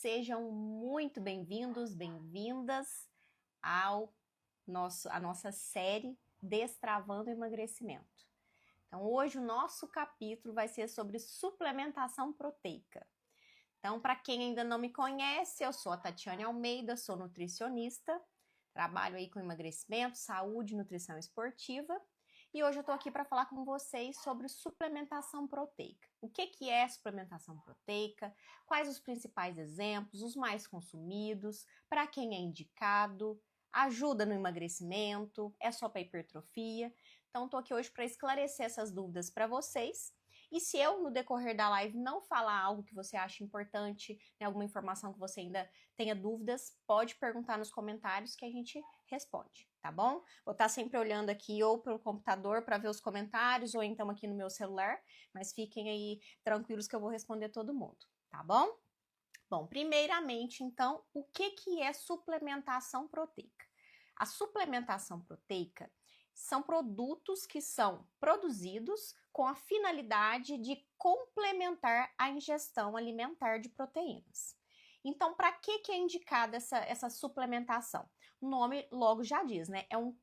sejam muito bem-vindos, bem-vindas à nossa série Destravando o Emagrecimento. Então, hoje o nosso capítulo vai ser sobre suplementação proteica. Então, para quem ainda não me conhece, eu sou a Tatiane Almeida, sou nutricionista, trabalho aí com emagrecimento, saúde, nutrição esportiva. E hoje eu estou aqui para falar com vocês sobre suplementação proteica. O que é suplementação proteica? Quais os principais exemplos, os mais consumidos, para quem é indicado, ajuda no emagrecimento, é só para hipertrofia? Então, estou aqui hoje para esclarecer essas dúvidas para vocês. E se eu, no decorrer da live, não falar algo que você acha importante, né, alguma informação que você ainda tenha dúvidas, pode perguntar nos comentários que a gente responde, tá bom? Vou estar sempre olhando aqui ou pelo computador para ver os comentários, ou então aqui no meu celular, mas fiquem aí tranquilos que eu vou responder todo mundo, tá bom? Bom, primeiramente, então, o que é suplementação proteica? A suplementação proteica são produtos que são produzidos com a finalidade de complementar a ingestão alimentar de proteínas. Então, para que é indicada essa suplementação? O nome logo já diz, né? É um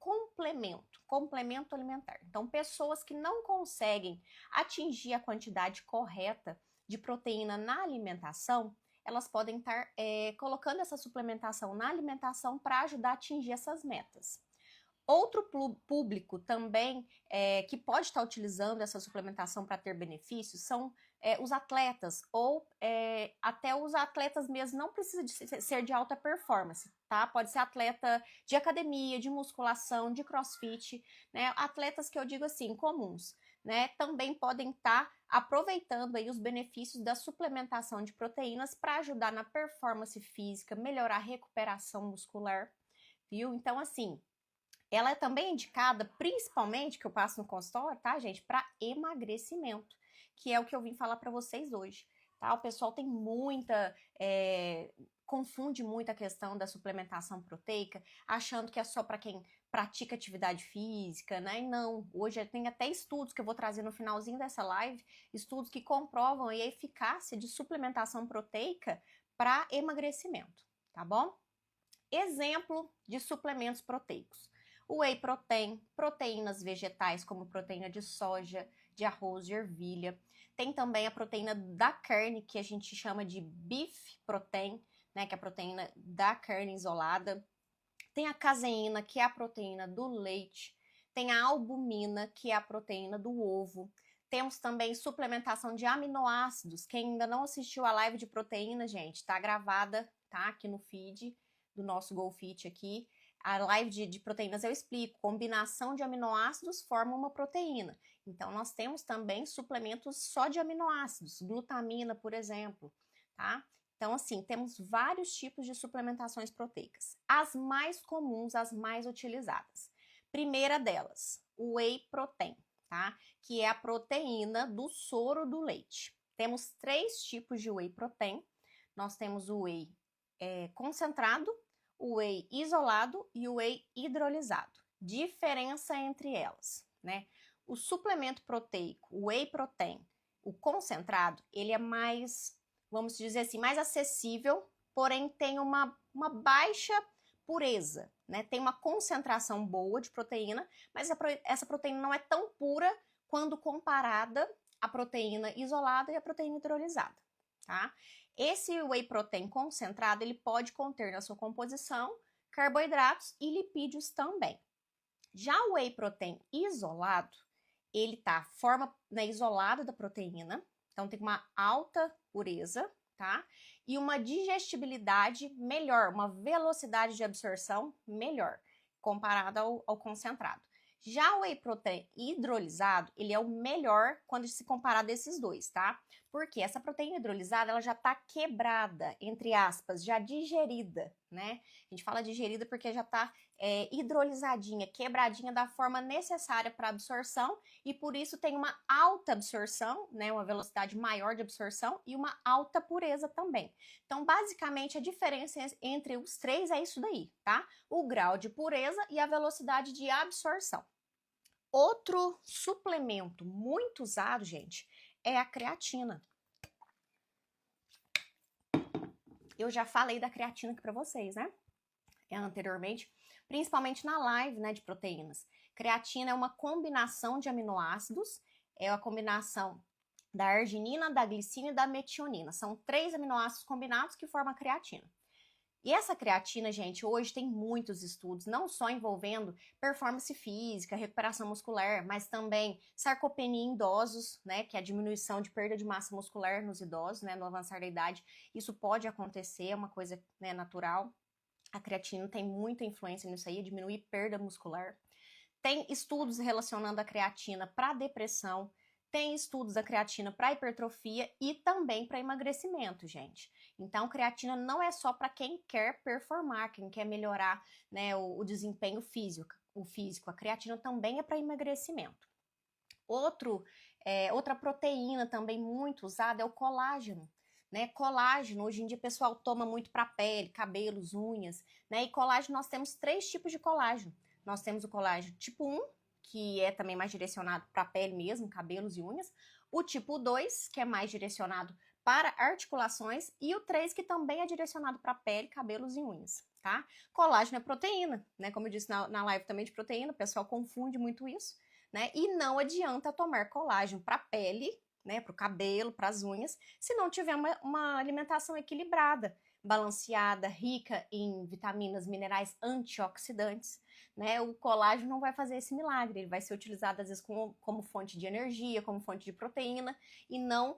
complemento alimentar. Então, pessoas que não conseguem atingir a quantidade correta de proteína na alimentação, elas podem estar colocando essa suplementação na alimentação para ajudar a atingir essas metas. Outro público também que pode estar utilizando essa suplementação para ter benefícios são os atletas ou até os atletas mesmo, não precisa ser de alta performance, tá? Pode ser atleta de academia, de musculação, de crossfit, né? Atletas que eu digo assim, comuns, né? Também podem estar aproveitando aí os benefícios da suplementação de proteínas para ajudar na performance física, melhorar a recuperação muscular, viu? Então, assim, ela é também indicada, principalmente, que eu passo no consultório, tá, gente? Para emagrecimento, que é o que eu vim falar para vocês hoje, tá? O pessoal tem confunde muito a questão da suplementação proteica, achando que é só para quem pratica atividade física, né? E não, hoje tem até estudos que eu vou trazer no finalzinho dessa live, estudos que comprovam a eficácia de suplementação proteica para emagrecimento, tá bom? Exemplo de suplementos proteicos. O whey protein, proteínas vegetais como proteína de soja, de arroz, de ervilha. Tem também a proteína da carne, que a gente chama de beef protein, né, que é a proteína da carne isolada. Tem a caseína, que é a proteína do leite. Tem a albumina, que é a proteína do ovo. Temos também suplementação de aminoácidos. Quem ainda não assistiu a live de proteína, gente, tá gravada, tá, aqui no feed do nosso GoFit aqui. A live de proteínas eu explico, combinação de aminoácidos forma uma proteína. Então, nós temos também suplementos só de aminoácidos, glutamina, por exemplo, tá? Então, assim, temos vários tipos de suplementações proteicas. As mais comuns, as mais utilizadas. Primeira delas, o whey protein, tá? Que é a proteína do soro do leite. Temos 3 tipos de whey protein. Nós temos o whey concentrado, o whey isolado e o whey hidrolisado. Diferença entre elas, né? O suplemento proteico, o whey protein, o concentrado, ele é mais, vamos dizer assim, mais acessível, porém tem uma baixa pureza, né? Tem uma concentração boa de proteína, mas essa proteína não é tão pura quando comparada à proteína isolada e à proteína hidrolisada, tá? Esse whey protein concentrado, ele pode conter na sua composição carboidratos e lipídios também. Já o whey protein isolado, ele tá a forma, né, isolada da proteína, então tem uma alta pureza, tá? E uma digestibilidade melhor, uma velocidade de absorção melhor, comparada ao concentrado. Já o whey protein hidrolisado, ele é o melhor quando se comparar desses dois, tá? Porque essa proteína hidrolisada, ela já tá quebrada, entre aspas, já digerida, né? A gente fala digerida porque já tá hidrolisadinha, quebradinha da forma necessária para absorção e por isso tem uma alta absorção, né? Uma velocidade maior de absorção e uma alta pureza também. Então, basicamente, a diferença entre os três é isso daí, tá? O grau de pureza e a velocidade de absorção. Outro suplemento muito usado, gente, é a creatina. Eu já falei da creatina aqui para vocês, né? Anteriormente, principalmente na live, né, de proteínas. Creatina é uma combinação de aminoácidos, é a combinação da arginina, da glicina e da metionina. São 3 aminoácidos combinados que formam a creatina. E essa creatina, gente, hoje tem muitos estudos, não só envolvendo performance física, recuperação muscular, mas também sarcopenia em idosos, né, que é a diminuição de perda de massa muscular nos idosos, né, no avançar da idade. Isso pode acontecer, é uma coisa, né, natural. A creatina tem muita influência nisso aí, diminuir perda muscular. Tem estudos relacionando a creatina para depressão, tem estudos da creatina para hipertrofia e também para emagrecimento, gente. Então, creatina não é só para quem quer performar, quem quer melhorar, né, o desempenho físico. A creatina também é para emagrecimento. Outra proteína também muito usada é o colágeno. Né, colágeno, hoje em dia o pessoal toma muito para pele, cabelos, unhas, né? E colágeno, nós temos 3 tipos de colágeno. Nós temos o colágeno tipo 1, que é também mais direcionado para a pele mesmo, cabelos e unhas. O tipo 2, que é mais direcionado para articulações. E o 3, que também é direcionado para pele, cabelos e unhas, tá? Colágeno é proteína, né? Como eu disse na live também de proteína, o pessoal confunde muito isso, né? E não adianta tomar colágeno para pele, né, para o cabelo, para as unhas, se não tiver uma alimentação equilibrada, balanceada, rica em vitaminas, minerais antioxidantes, né? O colágeno não vai fazer esse milagre, ele vai ser utilizado às vezes como fonte de energia, como fonte de proteína, e não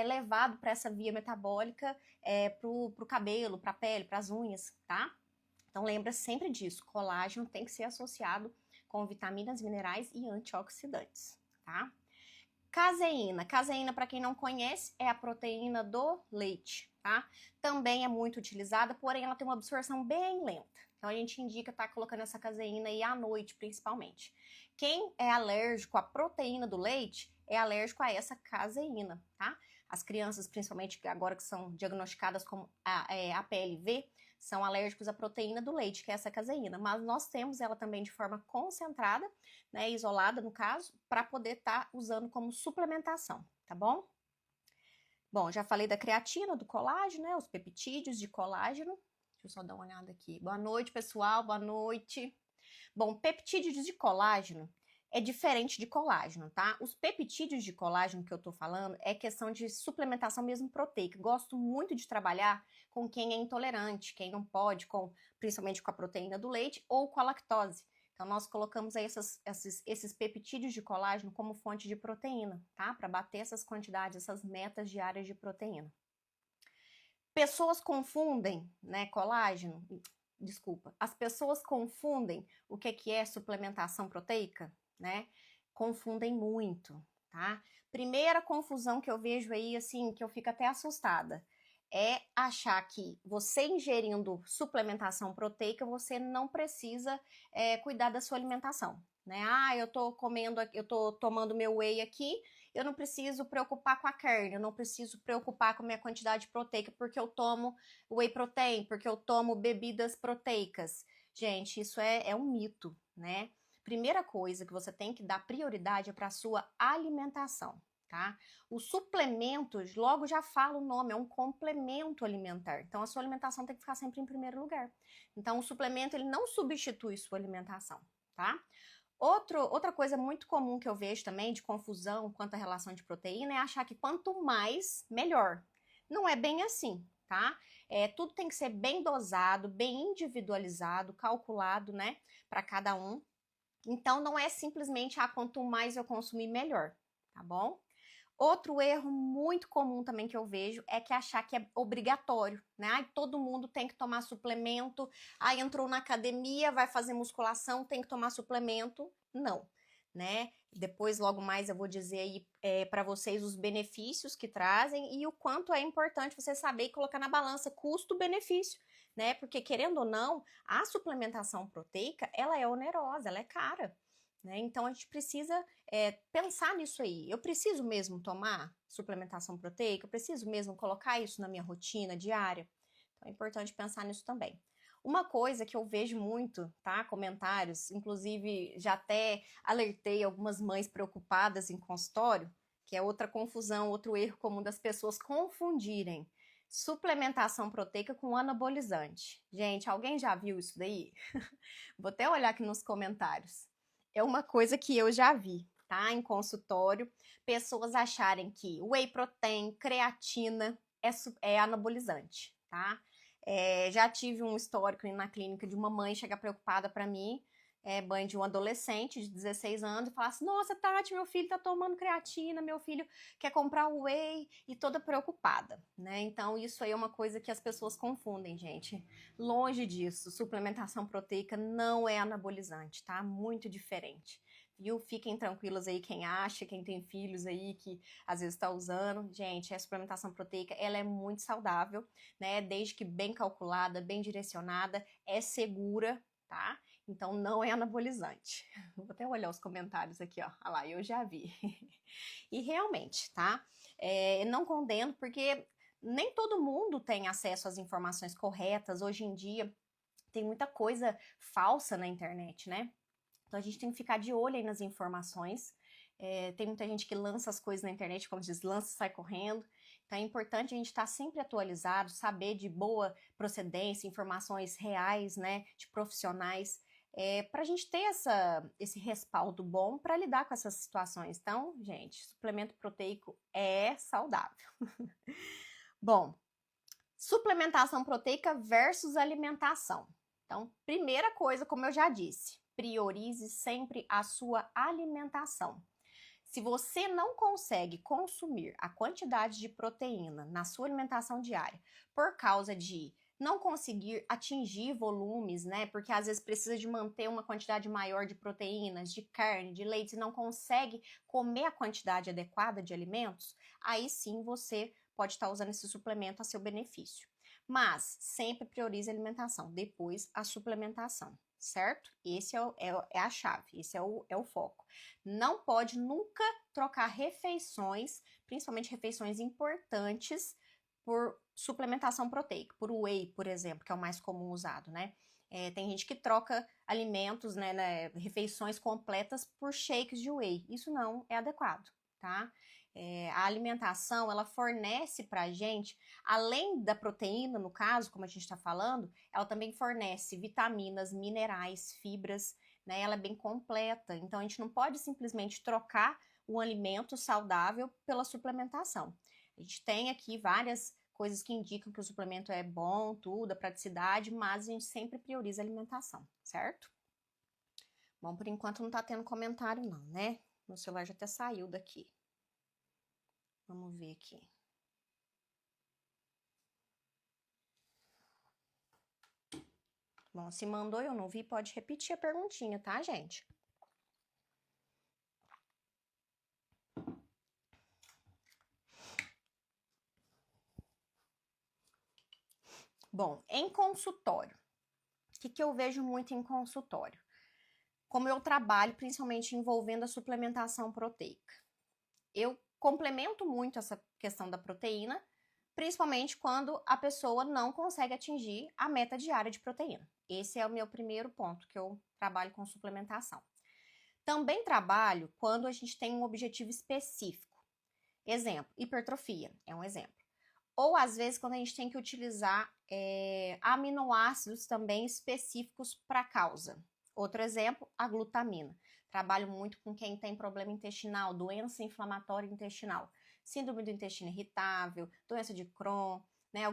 levado para essa via metabólica para o cabelo, para a pele, para as unhas, tá? Então lembra sempre disso, colágeno tem que ser associado com vitaminas, minerais e antioxidantes, tá? Caseína. Caseína, para quem não conhece, é a proteína do leite, tá? Também é muito utilizada, porém ela tem uma absorção bem lenta. Então a gente indica estar colocando essa caseína aí à noite, principalmente. Quem é alérgico à proteína do leite é alérgico a essa caseína, tá? As crianças, principalmente agora que são diagnosticadas com APLV, são alérgicos à proteína do leite, que é essa caseína. Mas nós temos ela também de forma concentrada, né, isolada no caso, para poder estar usando como suplementação, tá bom? Bom, já falei da creatina, do colágeno, né, os peptídeos de colágeno. Deixa eu só dar uma olhada aqui. Boa noite, pessoal, boa noite. Bom, peptídeos de colágeno é diferente de colágeno, tá? Os peptídeos de colágeno que eu tô falando é questão de suplementação mesmo proteica. Gosto muito de trabalhar com quem é intolerante, quem não pode, principalmente com a proteína do leite ou com a lactose. Então, nós colocamos aí esses peptídeos de colágeno como fonte de proteína, tá? Para bater essas quantidades, essas metas diárias de proteína. Pessoas confundem, né, colágeno, desculpa, as pessoas confundem o que é suplementação proteica, né? Confundem muito, tá? Primeira confusão que eu vejo aí, assim, que eu fico até assustada, é achar que você ingerindo suplementação proteica, você não precisa cuidar da sua alimentação, né? Ah, eu tô tomando meu whey aqui, eu não preciso preocupar com a carne, eu não preciso preocupar com a minha quantidade proteica porque eu tomo whey protein, porque eu tomo bebidas proteicas. Gente, isso é um mito, né? Primeira coisa que você tem que dar prioridade é para a sua alimentação, tá? Os suplementos, logo já fala o nome, é um complemento alimentar. Então, a sua alimentação tem que ficar sempre em primeiro lugar. Então, o suplemento, ele não substitui sua alimentação, tá? Outra coisa muito comum que eu vejo também de confusão quanto à relação de proteína é achar que quanto mais, melhor. Não é bem assim, tá? Tudo tem que ser bem dosado, bem individualizado, calculado, né, para cada um. Então, não é simplesmente, quanto mais eu consumir, melhor, tá bom? Outro erro muito comum também que eu vejo é que achar que é obrigatório, né? Ai, todo mundo tem que tomar suplemento. Ai, entrou na academia, vai fazer musculação, tem que tomar suplemento. Não, né? Depois, logo mais, eu vou dizer aí para vocês os benefícios que trazem e o quanto é importante você saber e colocar na balança custo-benefício, né? Porque, querendo ou não, a suplementação proteica, ela é onerosa, ela é cara. Né? Então, a gente precisa pensar nisso aí. Eu preciso mesmo tomar suplementação proteica? Eu preciso mesmo colocar isso na minha rotina diária? Então, é importante pensar nisso também. Uma coisa que eu vejo muito, tá? Comentários, inclusive já até alertei algumas mães preocupadas em consultório, que é outra confusão, outro erro comum das pessoas confundirem Suplementação proteica com anabolizante. Gente, alguém já viu isso daí? Vou até olhar aqui nos comentários. É uma coisa que eu já vi, tá? Em consultório, pessoas acharem que whey protein, creatina é anabolizante, tá? Já tive um histórico na clínica de uma mãe chegar preocupada para mim, mãe de um adolescente de 16 anos, e falar assim: nossa, Tati, meu filho tá tomando creatina, meu filho quer comprar whey, e toda preocupada, né? Então, isso aí é uma coisa que as pessoas confundem, gente. Longe disso, suplementação proteica não é anabolizante, tá? Muito diferente. Viu? Fiquem tranquilos aí, quem acha, quem tem filhos aí que às vezes está usando. Gente, a suplementação proteica, ela é muito saudável, né? Desde que bem calculada, bem direcionada, é segura, tá? Então não é anabolizante. Vou até olhar os comentários aqui, ó. Olha lá, eu já vi. E realmente, tá? Não condeno, porque nem todo mundo tem acesso às informações corretas. Hoje em dia tem muita coisa falsa na internet, né? Então a gente tem que ficar de olho aí nas informações. Tem muita gente que lança as coisas na internet, como diz, lança e sai correndo. Então é importante a gente estar sempre atualizado, saber de boa procedência, informações reais, né, de profissionais, para a gente ter esse respaldo bom para lidar com essas situações. Então, gente, suplemento proteico é saudável. Bom, suplementação proteica versus alimentação. Então, primeira coisa, como eu já disse, priorize sempre a sua alimentação. Se você não consegue consumir a quantidade de proteína na sua alimentação diária por causa de não conseguir atingir volumes, né? Porque às vezes precisa de manter uma quantidade maior de proteínas, de carne, de leite, e não consegue comer a quantidade adequada de alimentos, aí sim você pode estar usando esse suplemento a seu benefício. Mas sempre priorize a alimentação, depois a suplementação, certo? Esse é a chave, esse é o foco. Não pode nunca trocar refeições, principalmente refeições importantes, por suplementação proteica, por whey, por exemplo, que é o mais comum usado, né? Tem gente que troca alimentos, né, refeições completas por shakes de whey. Isso não é adequado, tá? A alimentação, ela fornece pra gente, além da proteína, no caso, como a gente está falando, ela também fornece vitaminas, minerais, fibras, né? Ela é bem completa. Então, a gente não pode simplesmente trocar o alimento saudável pela suplementação. A gente tem aqui várias coisas que indicam que o suplemento é bom, tudo, a praticidade, mas a gente sempre prioriza a alimentação, certo? Bom, por enquanto não tá tendo comentário não, né? Meu celular já até saiu daqui. Vamos ver aqui. Bom, se mandou e eu não vi, pode repetir a perguntinha, tá, gente? Bom, em consultório, o que eu vejo muito em consultório? Como eu trabalho principalmente envolvendo a suplementação proteica, eu complemento muito essa questão da proteína, principalmente quando a pessoa não consegue atingir a meta diária de proteína. Esse é o meu primeiro ponto que eu trabalho com suplementação. Também trabalho quando a gente tem um objetivo específico. Exemplo, hipertrofia é um exemplo. Ou às vezes quando a gente tem que utilizar aminoácidos também específicos para a causa. Outro exemplo, a glutamina. Trabalho muito com quem tem problema intestinal, doença inflamatória intestinal, síndrome do intestino irritável, doença de Crohn, né,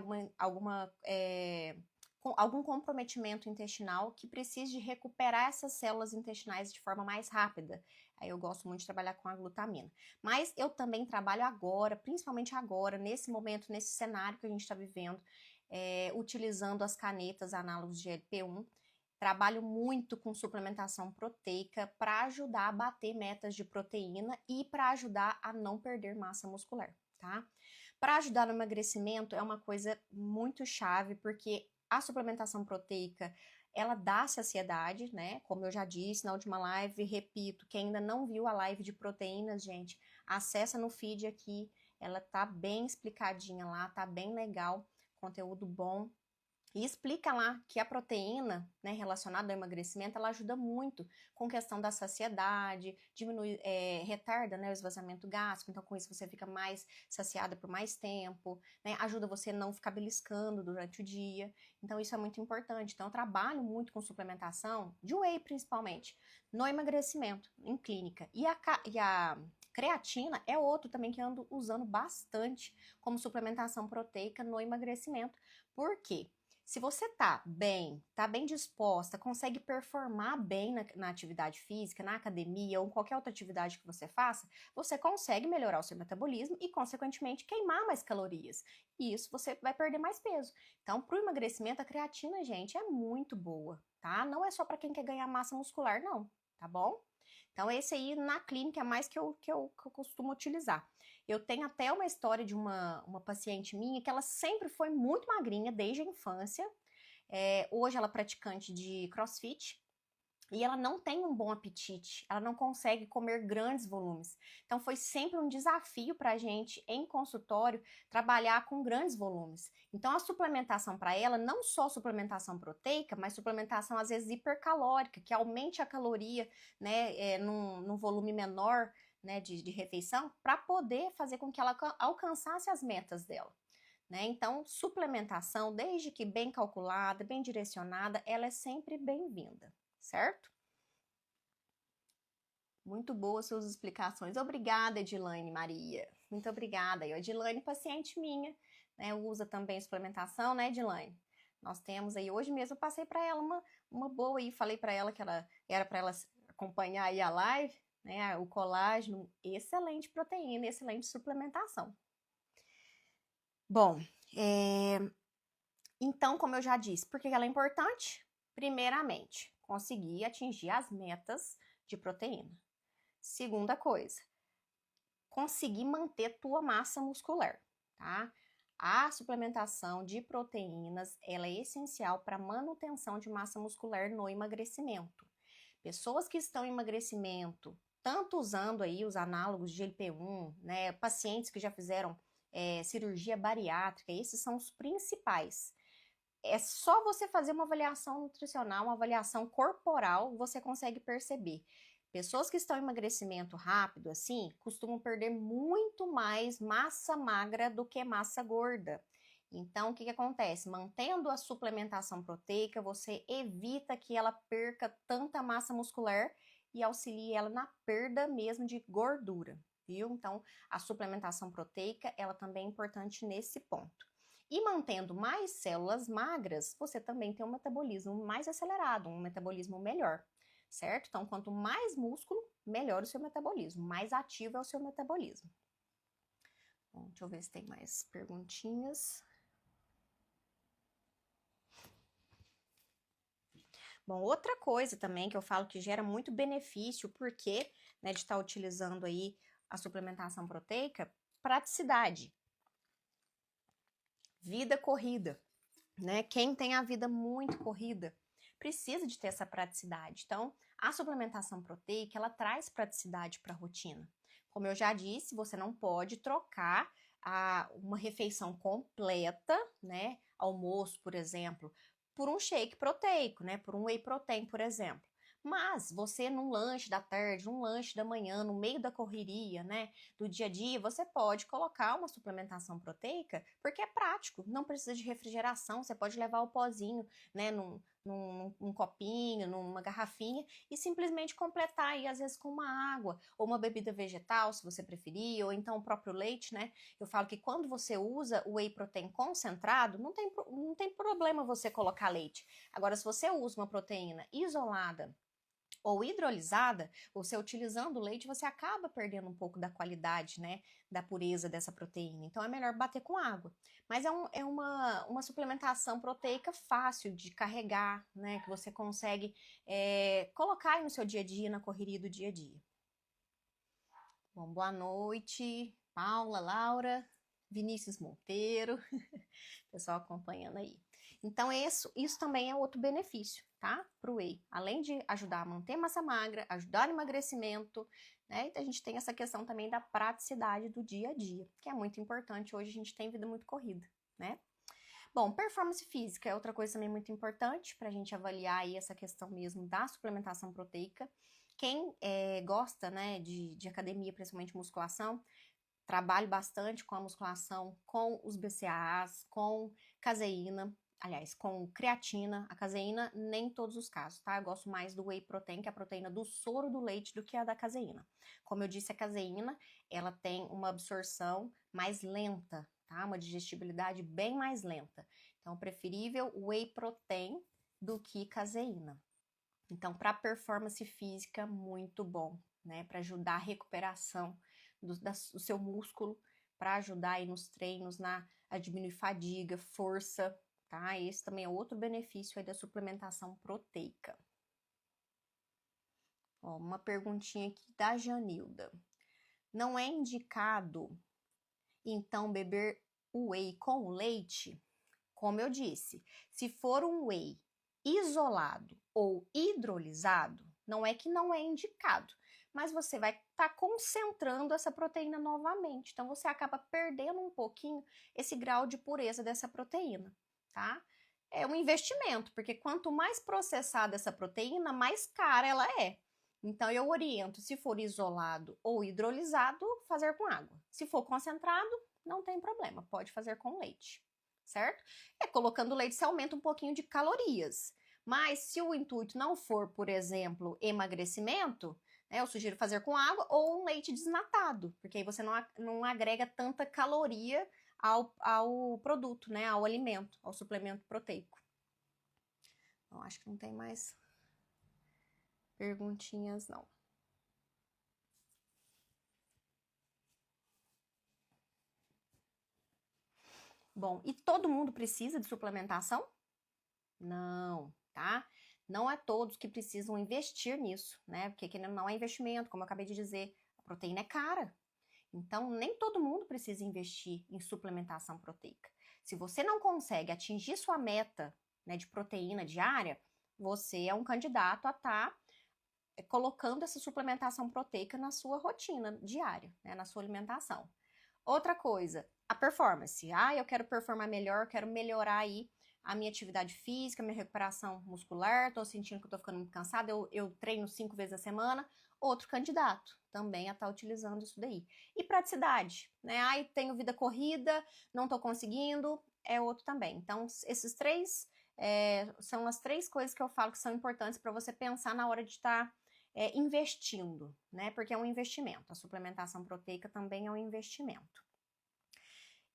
algum comprometimento intestinal que precise de recuperar essas células intestinais de forma mais rápida. Aí eu gosto muito de trabalhar com a glutamina. Mas eu também trabalho agora, principalmente agora, nesse momento, nesse cenário que a gente está vivendo, utilizando as canetas análogas de GLP-1. Trabalho muito com suplementação proteica para ajudar a bater metas de proteína e para ajudar a não perder massa muscular, tá? Para ajudar no emagrecimento é uma coisa muito chave, porque a suplementação proteica, ela dá saciedade, né? Como eu já disse na última live, repito, quem ainda não viu a live de proteínas, gente, acessa no feed aqui, ela tá bem explicadinha lá, tá bem legal, conteúdo bom. E explica lá que a proteína, né, relacionada ao emagrecimento, ela ajuda muito com questão da saciedade, diminui, retarda, né, o esvaziamento gástrico, então com isso você fica mais saciada por mais tempo, né, ajuda você a não ficar beliscando durante o dia, então isso é muito importante. Então eu trabalho muito com suplementação, de whey principalmente, no emagrecimento, em clínica. E a creatina é outro também que eu ando usando bastante como suplementação proteica no emagrecimento. Por quê? Se você tá bem disposta, consegue performar bem na atividade física, na academia ou em qualquer outra atividade que você faça, você consegue melhorar o seu metabolismo e, consequentemente, queimar mais calorias. E isso você vai perder mais peso. Então, para o emagrecimento, a creatina, gente, é muito boa, tá? Não é só para quem quer ganhar massa muscular, não, tá bom? Então, esse aí na clínica é mais que eu costumo utilizar. Eu tenho até uma história de uma paciente minha que ela sempre foi muito magrinha desde a infância. Hoje ela é praticante de CrossFit e ela não tem um bom apetite, ela não consegue comer grandes volumes. Então foi sempre um desafio para a gente em consultório trabalhar com grandes volumes. Então a suplementação para ela, não só suplementação proteica, mas suplementação às vezes hipercalórica, que aumente a caloria, né, num volume menor, né, de refeição, para poder fazer com que ela alcançasse as metas dela. Né? Então, suplementação, desde que bem calculada, bem direcionada, ela é sempre bem-vinda, certo? Muito boas suas explicações. Obrigada, Edilane Maria. Muito obrigada. E a Edilane, paciente minha, né, usa também suplementação, né, Edilane? Nós temos aí, hoje mesmo eu passei para ela uma boa aí, falei para ela que ela era para ela acompanhar aí a live, né, o colágeno, excelente proteína, excelente suplementação. Bom, então, como eu já disse, por que ela é importante? Primeiramente, conseguir atingir as metas de proteína. Segunda coisa, conseguir manter tua massa muscular, tá? A suplementação de proteínas, ela é essencial para manutenção de massa muscular no emagrecimento. Pessoas que estão em emagrecimento, tanto usando aí os análogos de GLP-1, né, pacientes que já fizeram cirurgia bariátrica, esses são os principais. É só você fazer uma avaliação nutricional, uma avaliação corporal, você consegue perceber. Pessoas que estão em emagrecimento rápido, assim, costumam perder muito mais massa magra do que massa gorda. Então, o que acontece? Mantendo a suplementação proteica, você evita que ela perca tanta massa muscular e auxilie ela na perda mesmo de gordura, viu? Então, a suplementação proteica, ela também é importante nesse ponto. E mantendo mais células magras, você também tem um metabolismo mais acelerado, um metabolismo melhor, certo? Então, quanto mais músculo, melhor o seu metabolismo, mais ativo é o seu metabolismo. Bom, deixa eu ver se tem mais perguntinhas. Bom, outra coisa também que eu falo que gera muito benefício, porque, né, de estar utilizando aí a suplementação proteica, praticidade. Vida corrida, né? Quem tem a vida muito corrida precisa de ter essa praticidade. Então, a suplementação proteica, ela traz praticidade para a rotina. Como eu já disse, você não pode trocar uma refeição completa, né? Almoço, por exemplo, por um shake proteico, né? Por um whey protein, por exemplo. Mas você num lanche da tarde, num lanche da manhã, no meio da correria, né, do dia a dia, você pode colocar uma suplementação proteica, porque é prático, não precisa de refrigeração, você pode levar o pozinho, né, num copinho, numa garrafinha e simplesmente completar aí, às vezes com uma água ou uma bebida vegetal, se você preferir, ou então o próprio leite, né? Eu falo que quando você usa o whey protein concentrado, não tem problema você colocar leite. Agora, se você usa uma proteína isolada ou hidrolisada, você utilizando o leite, você acaba perdendo um pouco da qualidade, né, da pureza dessa proteína. Então é melhor bater com água. Mas é uma suplementação proteica fácil de carregar, né, que você consegue colocar aí no seu dia a dia, na correria do dia a dia. Bom, boa noite, Paula, Laura, Vinícius Monteiro, pessoal acompanhando aí. Então, isso também é outro benefício, tá? Para o whey. Além de ajudar a manter massa magra, ajudar no emagrecimento, né? A gente tem essa questão também da praticidade do dia a dia, que é muito importante. Hoje a gente tem vida muito corrida, né? Bom, performance física é outra coisa também muito importante para a gente avaliar aí essa questão mesmo da suplementação proteica. Quem gosta, né, de academia, principalmente musculação, trabalho bastante com a musculação, com os BCAAs, com caseína, aliás, com creatina. A caseína, nem em todos os casos, tá? Eu gosto mais do whey protein, que é a proteína do soro do leite, do que a da caseína. Como eu disse, a caseína, ela tem uma absorção mais lenta, tá? Uma digestibilidade bem mais lenta. Então, preferível whey protein do que caseína. Então, para performance física, muito bom, né? Para ajudar a recuperação do seu músculo, para ajudar aí nos treinos, a diminuir fadiga, força, tá? Esse também é outro benefício aí da suplementação proteica. Ó, uma perguntinha aqui da Janilda. Não é indicado, então, beber whey com leite? Como eu disse, se for um whey isolado ou hidrolisado, não é que não é indicado, mas você vai estar concentrando essa proteína novamente. Então, você acaba perdendo um pouquinho esse grau de pureza dessa proteína, tá? É um investimento, porque quanto mais processada essa proteína, mais cara ela é. Então, eu oriento, se for isolado ou hidrolisado, fazer com água. Se for concentrado, não tem problema, pode fazer com leite, certo? Colocando leite você aumenta um pouquinho de calorias. Mas se o intuito não for, por exemplo, emagrecimento, né, eu sugiro fazer com água ou um leite desnatado, porque aí você não agrega tanta caloria ao produto, né, ao alimento, ao suplemento proteico. Então, acho que não tem mais perguntinhas, não. Bom, e todo mundo precisa de suplementação? Não, tá? Não é todos que precisam investir nisso, né? Porque não é investimento, como eu acabei de dizer, a proteína é cara. Então, nem todo mundo precisa investir em suplementação proteica. Se você não consegue atingir sua meta, né, de proteína diária, você é um candidato a estar colocando essa suplementação proteica na sua rotina diária, né, na sua alimentação. Outra coisa, a performance. Ah, eu quero performar melhor, quero melhorar aí a minha atividade física, minha recuperação muscular, tô sentindo que eu tô ficando muito cansada, eu treino 5 vezes a semana. Outro candidato também a estar utilizando isso daí. E praticidade, né? Ai, tenho vida corrida, não tô conseguindo, é outro também. Então, esses três são as 3 coisas que eu falo que são importantes para você pensar na hora de estar investindo, né? Porque é um investimento. A suplementação proteica também é um investimento.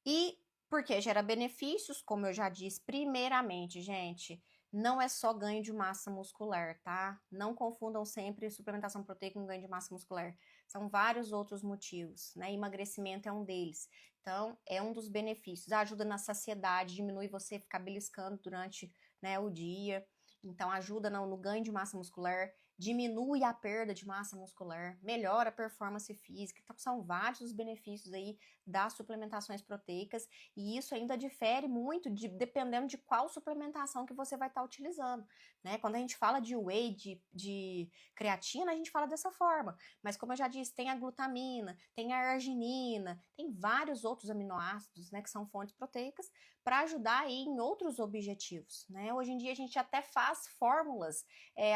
E porque gera benefícios, como eu já disse, primeiramente, gente, não é só ganho de massa muscular, tá? Não confundam sempre suplementação proteica com ganho de massa muscular. São vários outros motivos, né? Emagrecimento é um deles. Então, é um dos benefícios. Ajuda na saciedade, diminui você ficar beliscando durante, né, o dia. Então, ajuda no ganho de massa muscular, diminui a perda de massa muscular, melhora a performance física. Então, são vários os benefícios aí das suplementações proteicas, e isso ainda difere muito dependendo de qual suplementação que você vai estar utilizando, né? Quando a gente fala de whey, de creatina, a gente fala dessa forma, mas como eu já disse, tem a glutamina, tem a arginina, tem vários outros aminoácidos, né, que são fontes proteicas, para ajudar aí em outros objetivos, né? Hoje em dia a gente até faz fórmulas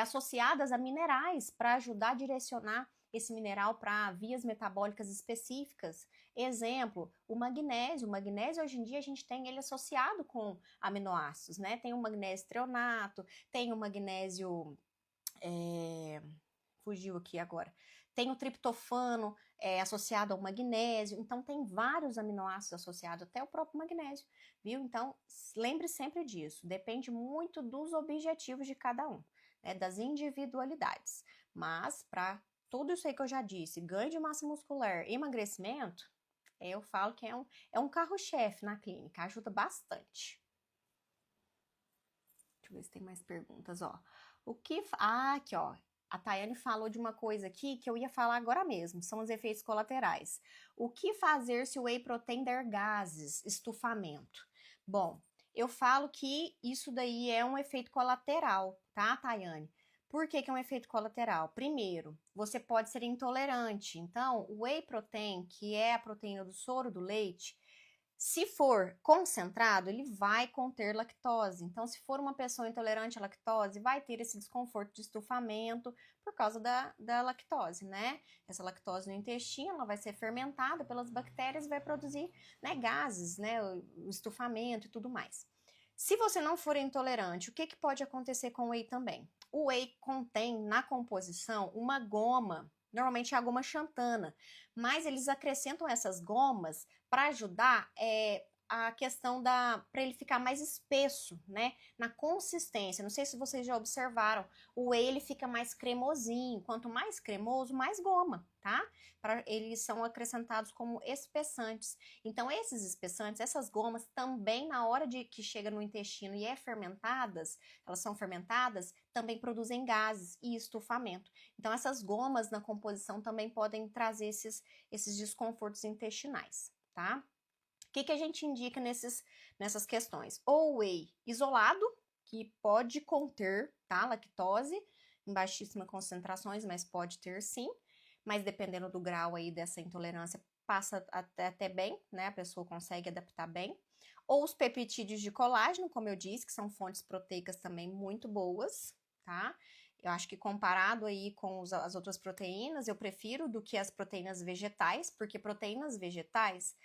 associadas a minerais para ajudar a direcionar esse mineral para vias metabólicas específicas. Exemplo, o magnésio. O magnésio, hoje em dia, a gente tem ele associado com aminoácidos, né? Tem o magnésio treonato, tem o magnésio... fugiu aqui agora. Tem o triptofano associado ao magnésio. Então, tem vários aminoácidos associados, até o próprio magnésio, viu? Então, lembre sempre disso. Depende muito dos objetivos de cada um, né? Das individualidades. Mas, para tudo isso aí que eu já disse, ganho de massa muscular, emagrecimento, eu falo que é um carro-chefe na clínica, ajuda bastante. Deixa eu ver se tem mais perguntas, ó. Aqui, ó. A Tayane falou de uma coisa aqui que eu ia falar agora mesmo, são os efeitos colaterais. O que fazer se o whey protein der gases, estufamento? Bom, eu falo que isso daí é um efeito colateral, tá, Tayane? Por que é um efeito colateral? Primeiro, você pode ser intolerante. Então, o whey protein, que é a proteína do soro do leite, Se for concentrado, ele vai conter lactose. Então, se for uma pessoa intolerante à lactose, vai ter esse desconforto de estufamento por causa da lactose, né? Essa lactose no intestino, ela vai ser fermentada pelas bactérias e vai produzir, né, gases, né, o estufamento e tudo mais. Se você não for intolerante, o que pode acontecer com o whey também? O whey contém na composição uma goma, normalmente é a goma xantana, mas eles acrescentam essas gomas para ajudar a questão para ele ficar mais espesso, né? Na consistência. Não sei se vocês já observaram, o whey ele fica mais cremosinho. Quanto mais cremoso, mais goma, tá? Eles são acrescentados como espessantes. Então, esses espessantes, essas gomas, também na hora de que chega no intestino e elas são fermentadas, também produzem gases e estufamento. Então, essas gomas na composição também podem trazer esses desconfortos intestinais, tá? O que a gente indica nessas questões? Ou whey isolado, que pode conter, tá, lactose, em baixíssimas concentrações, mas pode ter sim, mas dependendo do grau aí dessa intolerância, passa até bem, né, a pessoa consegue adaptar bem. Ou os peptídeos de colágeno, como eu disse, que são fontes proteicas também muito boas, tá? Eu acho que comparado aí com as outras proteínas, eu prefiro do que as proteínas vegetais, porque proteínas vegetais,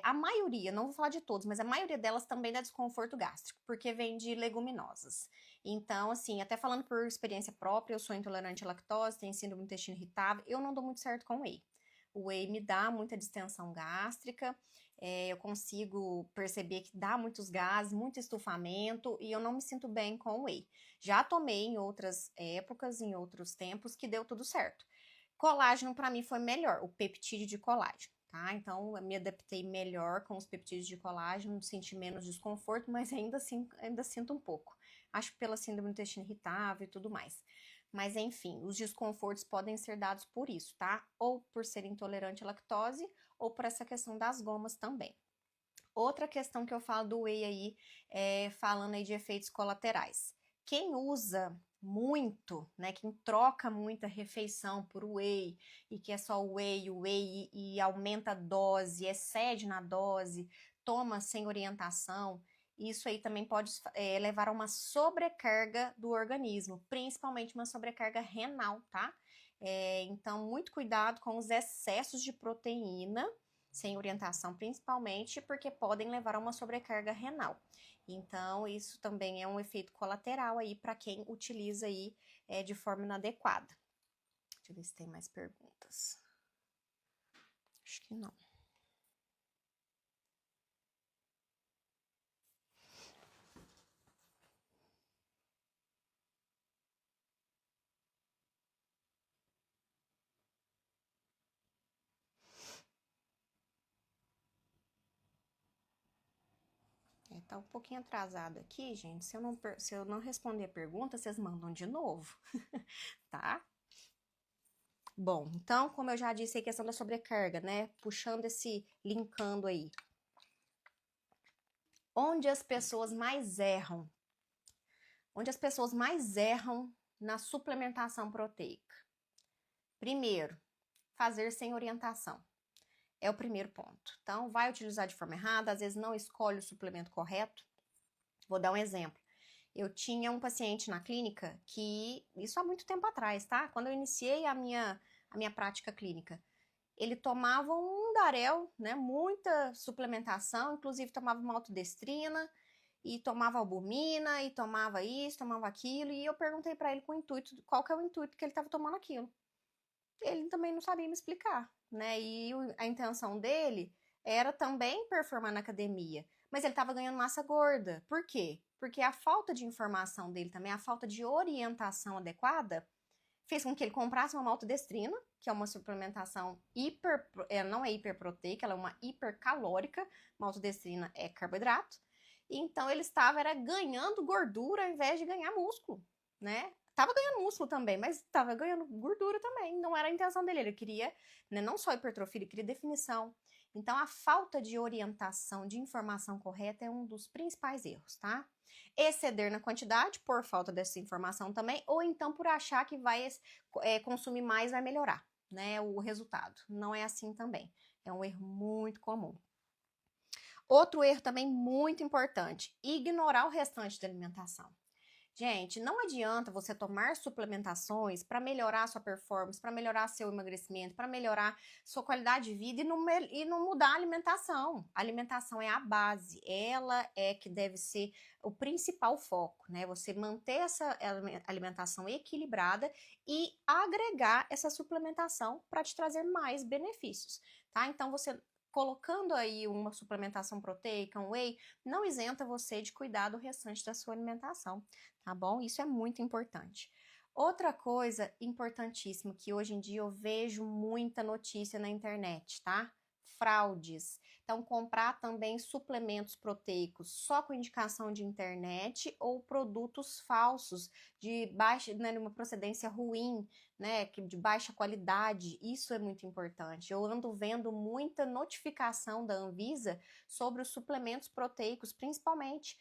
a maioria, não vou falar de todos, mas a maioria delas também dá desconforto gástrico, porque vem de leguminosas. Então, assim, até falando por experiência própria, eu sou intolerante à lactose, tenho síndrome do intestino irritável, eu não dou muito certo com whey. O whey me dá muita distensão gástrica, eu consigo perceber que dá muitos gases, muito estufamento, e eu não me sinto bem com o whey. Já tomei em outras épocas, em outros tempos, que deu tudo certo. Colágeno para mim foi melhor, o peptídeo de colágeno, tá? Então eu me adaptei melhor com os peptídeos de colágeno, senti menos desconforto, mas ainda assim ainda sinto um pouco. Acho que pela síndrome do intestino irritável e tudo mais. Mas enfim, os desconfortos podem ser dados por isso, tá? Ou por ser intolerante à lactose, ou por essa questão das gomas também. Outra questão que eu falo do whey aí, falando aí de efeitos colaterais. Quem usa muito, né, quem troca muita refeição por whey, e que é só whey e aumenta a dose, excede na dose, toma sem orientação, isso aí também pode levar a uma sobrecarga do organismo, principalmente uma sobrecarga renal, tá? Então, muito cuidado com os excessos de proteína, sem orientação, principalmente porque podem levar a uma sobrecarga renal. Então, isso também é um efeito colateral aí para quem utiliza aí de forma inadequada. Deixa eu ver se tem mais perguntas. Acho que não. Tá um pouquinho atrasado aqui, gente. Se eu não responder a pergunta, vocês mandam de novo, tá? Bom, então, como eu já disse, a questão da sobrecarga, né? Puxando linkando aí. Onde as pessoas mais erram? Onde as pessoas mais erram na suplementação proteica? Primeiro, fazer sem orientação. É o primeiro ponto. Então, vai utilizar de forma errada, às vezes não escolhe o suplemento correto. Vou dar um exemplo. Eu tinha um paciente na clínica que, isso há muito tempo atrás, tá? Quando eu iniciei a minha prática clínica, ele tomava um Darel, né? Muita suplementação, inclusive tomava maltodestrina, e tomava albumina, e tomava isso, tomava aquilo, e eu perguntei para ele qual que é o intuito que ele estava tomando aquilo. Ele também não sabia me explicar, né? E a intenção dele era também performar na academia, mas ele estava ganhando massa gorda. Por quê? Porque a falta de informação dele também, a falta de orientação adequada, fez com que ele comprasse uma maltodestrina, que é uma suplementação não é hiperproteica, ela é uma hipercalórica. Maltodestrina é carboidrato. Então ele estava ganhando gordura ao invés de ganhar músculo, né? Tava ganhando músculo também, mas tava ganhando gordura também. Não era a intenção dele. Ele queria, né, não só hipertrofia, ele queria definição. Então, a falta de orientação, de informação correta é um dos principais erros, tá? Exceder na quantidade, por falta dessa informação também, ou então por achar que vai consumir mais vai melhorar, né, o resultado. Não é assim também. É um erro muito comum. Outro erro também muito importante, ignorar o restante da alimentação. Gente, não adianta você tomar suplementações para melhorar sua performance, para melhorar seu emagrecimento, para melhorar sua qualidade de vida e não mudar a alimentação. A alimentação é a base, ela é que deve ser o principal foco, né? Você manter essa alimentação equilibrada e agregar essa suplementação para te trazer mais benefícios, tá? Então você colocando aí uma suplementação proteica, um whey, não isenta você de cuidar do restante da sua alimentação, tá bom? Isso é muito importante. Outra coisa importantíssima que hoje em dia eu vejo muita notícia na internet, tá? Fraudes. Então, comprar também suplementos proteicos só com indicação de internet ou produtos falsos de baixa, né, uma procedência ruim, né, de baixa qualidade. Isso é muito importante. Eu ando vendo muita notificação da Anvisa sobre os suplementos proteicos, principalmente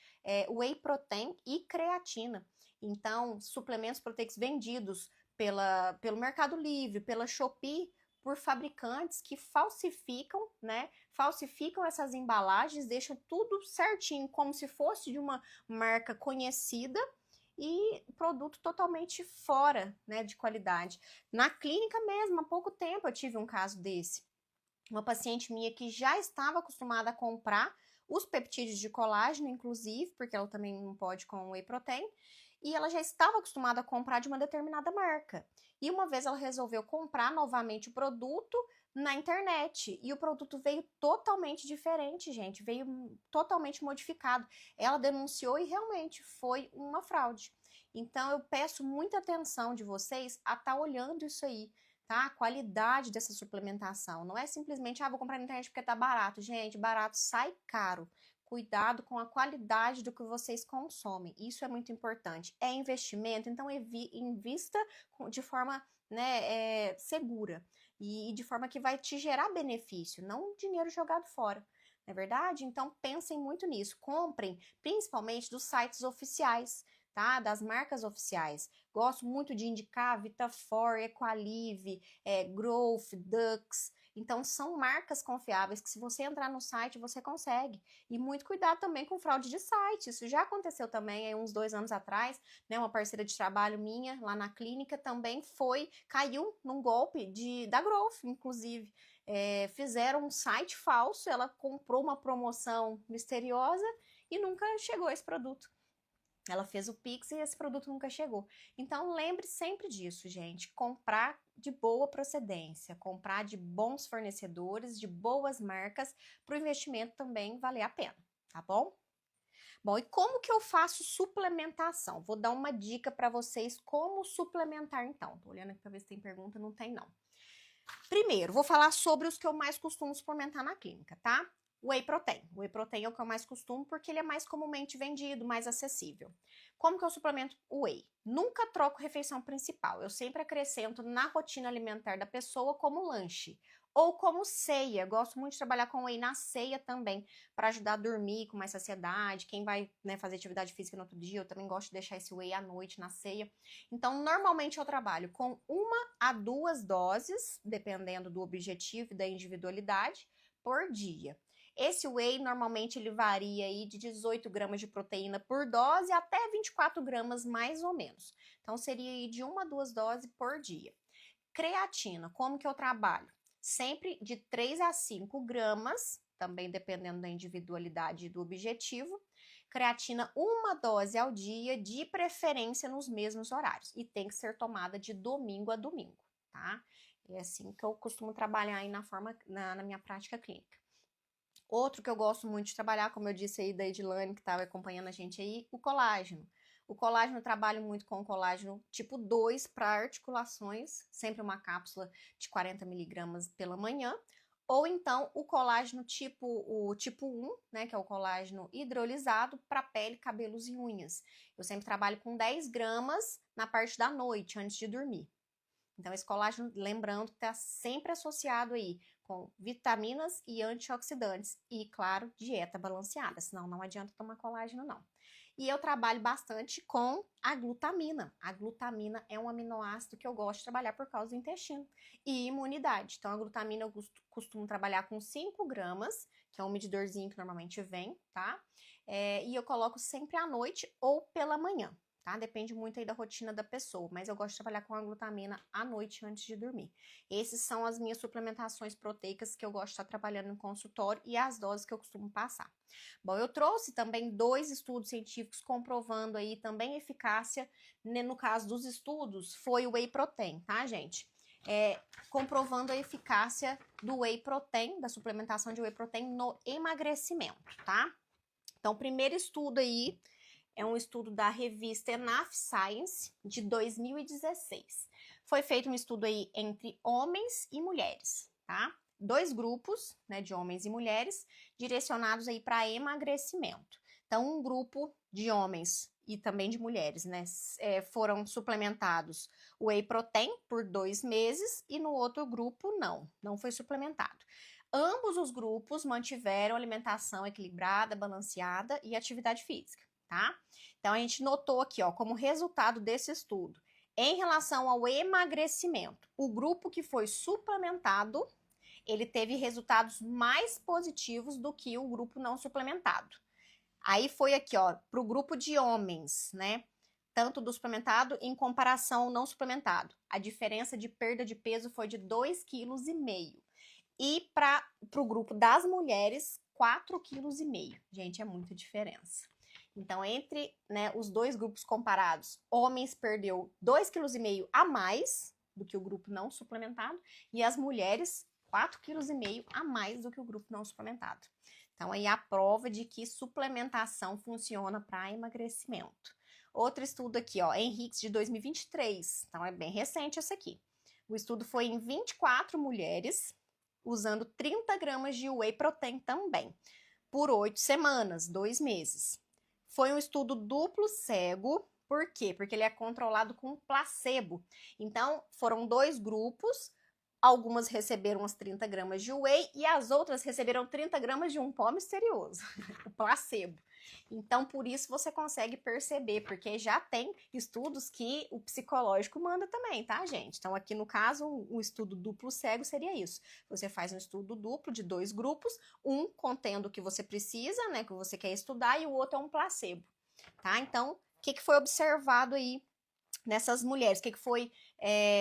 whey protein e creatina. Então, suplementos proteicos vendidos pelo Mercado Livre, pela Shopee, por fabricantes que falsificam, né? Falsificam essas embalagens, deixam tudo certinho, como se fosse de uma marca conhecida e produto totalmente fora, né, de qualidade. Na clínica mesmo, há pouco tempo eu tive um caso desse. Uma paciente minha que já estava acostumada a comprar os peptídeos de colágeno, inclusive, porque ela também não pode com whey protein, e ela já estava acostumada a comprar de uma determinada marca. E uma vez ela resolveu comprar novamente o produto na internet, e o produto veio totalmente diferente, gente, veio totalmente modificado. Ela denunciou e realmente foi uma fraude. Então eu peço muita atenção de vocês a estar olhando isso aí, tá? A qualidade dessa suplementação. Não é simplesmente, vou comprar na internet porque tá barato. Gente, barato sai caro. Cuidado com a qualidade do que vocês consomem. Isso é muito importante. É investimento, então invista de forma, né, segura e de forma que vai te gerar benefício, não dinheiro jogado fora. Não é verdade? Então pensem muito nisso. Comprem, principalmente dos sites oficiais, tá? Das marcas oficiais. Gosto muito de indicar Vitafor, Equalive, Growth, Dux. Então, são marcas confiáveis que se você entrar no site, você consegue. E muito cuidado também com fraude de site. Isso já aconteceu também aí uns 2 anos atrás, né? Uma parceira de trabalho minha lá na clínica também caiu num golpe da Growth, inclusive. Fizeram um site falso, ela comprou uma promoção misteriosa e nunca chegou esse produto. Ela fez o Pix e esse produto nunca chegou. Então, lembre sempre disso, gente. Comprar de boa procedência, comprar de bons fornecedores, de boas marcas, para o investimento também valer a pena, tá bom? Bom, e como que eu faço suplementação? Vou dar uma dica para vocês como suplementar, então. Tô olhando aqui para ver se tem pergunta, não tem não. Primeiro, vou falar sobre os que eu mais costumo suplementar na clínica, tá? Whey protein. O whey protein é o que eu mais costumo porque ele é mais comumente vendido, mais acessível. Como que eu suplemento o whey? Nunca troco refeição principal. Eu sempre acrescento na rotina alimentar da pessoa como lanche ou como ceia. Gosto muito de trabalhar com whey na ceia também, para ajudar a dormir com mais saciedade. Quem vai, né, fazer atividade física no outro dia, eu também gosto de deixar esse whey à noite na ceia. Então, normalmente eu trabalho com 1 a 2 doses, dependendo do objetivo e da individualidade, por dia. Esse whey, normalmente, ele varia aí de 18 gramas de proteína por dose até 24 gramas, mais ou menos. Então, seria aí de 1 a 2 doses por dia. Creatina, como que eu trabalho? Sempre de 3 a 5 gramas, também dependendo da individualidade e do objetivo. Creatina, 1 dose ao dia, de preferência nos mesmos horários. E tem que ser tomada de domingo a domingo, tá? É assim que eu costumo trabalhar aí na minha prática clínica. Outro que eu gosto muito de trabalhar, como eu disse aí da Edilane, que estava acompanhando a gente aí, o colágeno. O colágeno, eu trabalho muito com o colágeno tipo 2 para articulações, sempre uma cápsula de 40 miligramas pela manhã. Ou então o colágeno o tipo 1, né, que é o colágeno hidrolisado para pele, cabelos e unhas. Eu sempre trabalho com 10 gramas na parte da noite, antes de dormir. Então, esse colágeno, lembrando que está sempre associado aí com vitaminas e antioxidantes e, claro, dieta balanceada, senão não adianta tomar colágeno, não. E eu trabalho bastante com a glutamina. A glutamina é um aminoácido que eu gosto de trabalhar por causa do intestino e imunidade. Então, a glutamina eu costumo trabalhar com 5 gramas, que é um medidorzinho que normalmente vem, tá? E eu coloco sempre à noite ou pela manhã, tá? Depende muito aí da rotina da pessoa, mas eu gosto de trabalhar com a glutamina à noite antes de dormir. Essas são as minhas suplementações proteicas que eu gosto de estar trabalhando no consultório e as doses que eu costumo passar. Bom, eu trouxe também 2 estudos científicos comprovando aí também eficácia, né, no caso dos estudos, foi o Whey Protein, tá, gente? Comprovando a eficácia do Whey Protein, da suplementação de Whey Protein no emagrecimento, tá? Então, o primeiro estudo aí é um estudo da revista Enough Science, de 2016. Foi feito um estudo aí entre homens e mulheres, tá? 2 grupos, né, de homens e mulheres, direcionados aí para emagrecimento. Então, um grupo de homens e também de mulheres, né, foram suplementados Whey Protein por 2 meses e no outro grupo não foi suplementado. Ambos os grupos mantiveram alimentação equilibrada, balanceada e atividade física, tá? Então, a gente notou aqui, ó, como resultado desse estudo, em relação ao emagrecimento, o grupo que foi suplementado, ele teve resultados mais positivos do que o grupo não suplementado. Aí foi aqui, ó, para o grupo de homens, né? Tanto do suplementado em comparação ao não suplementado. A diferença de perda de peso foi de 2,5 kg. E para o grupo das mulheres, 4,5 kg. Gente, é muita diferença. Então, entre, né, os 2 grupos comparados, homens perdeu 2,5 kg a mais do que o grupo não suplementado e as mulheres 4,5 kg a mais do que o grupo não suplementado. Então, aí a prova de que suplementação funciona para emagrecimento. Outro estudo aqui, ó, Henriques de 2023. Então, é bem recente esse aqui. O estudo foi em 24 mulheres, usando 30 gramas de Whey Protein também, por 8 semanas, 2 meses. Foi um estudo duplo cego, por quê? Porque ele é controlado com placebo. Então, foram 2 grupos, algumas receberam as 30 gramas de whey e as outras receberam 30 gramas de um pó misterioso, o placebo. Então, por isso você consegue perceber, porque já tem estudos que o psicológico manda também, tá, gente? Então, aqui no caso, um estudo duplo cego seria isso. Você faz um estudo duplo de 2 grupos, um contendo o que você precisa, né, que você quer estudar, e o outro é um placebo, tá? Então, o que foi observado aí nessas mulheres? O que foi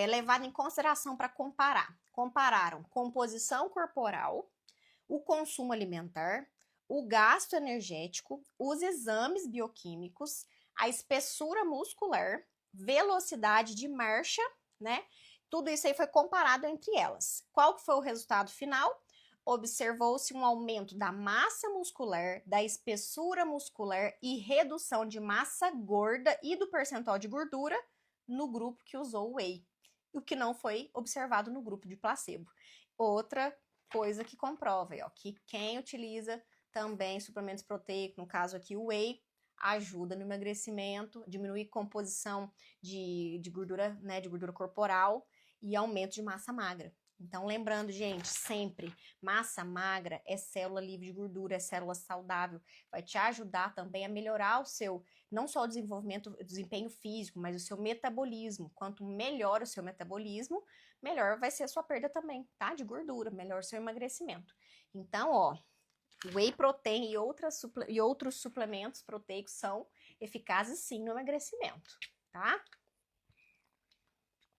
levado em consideração para comparar? Compararam composição corporal, o consumo alimentar, o gasto energético, os exames bioquímicos, a espessura muscular, velocidade de marcha, né? Tudo isso aí foi comparado entre elas. Qual que foi o resultado final? Observou-se um aumento da massa muscular, da espessura muscular e redução de massa gorda e do percentual de gordura no grupo que usou o whey, o que não foi observado no grupo de placebo. Outra coisa que comprova, ó, que quem utiliza também suplementos proteicos, no caso aqui o whey, ajuda no emagrecimento, diminui composição de gordura, né, de gordura corporal e aumento de massa magra. Então, lembrando, gente, sempre, massa magra é célula livre de gordura, é célula saudável, vai te ajudar também a melhorar o seu, não só o desenvolvimento, o desempenho físico, mas o seu metabolismo. Quanto melhor o seu metabolismo, melhor vai ser a sua perda também, tá? De gordura, melhor o seu emagrecimento. Então, ó, whey protein e outros suplementos proteicos são eficazes sim no emagrecimento, tá?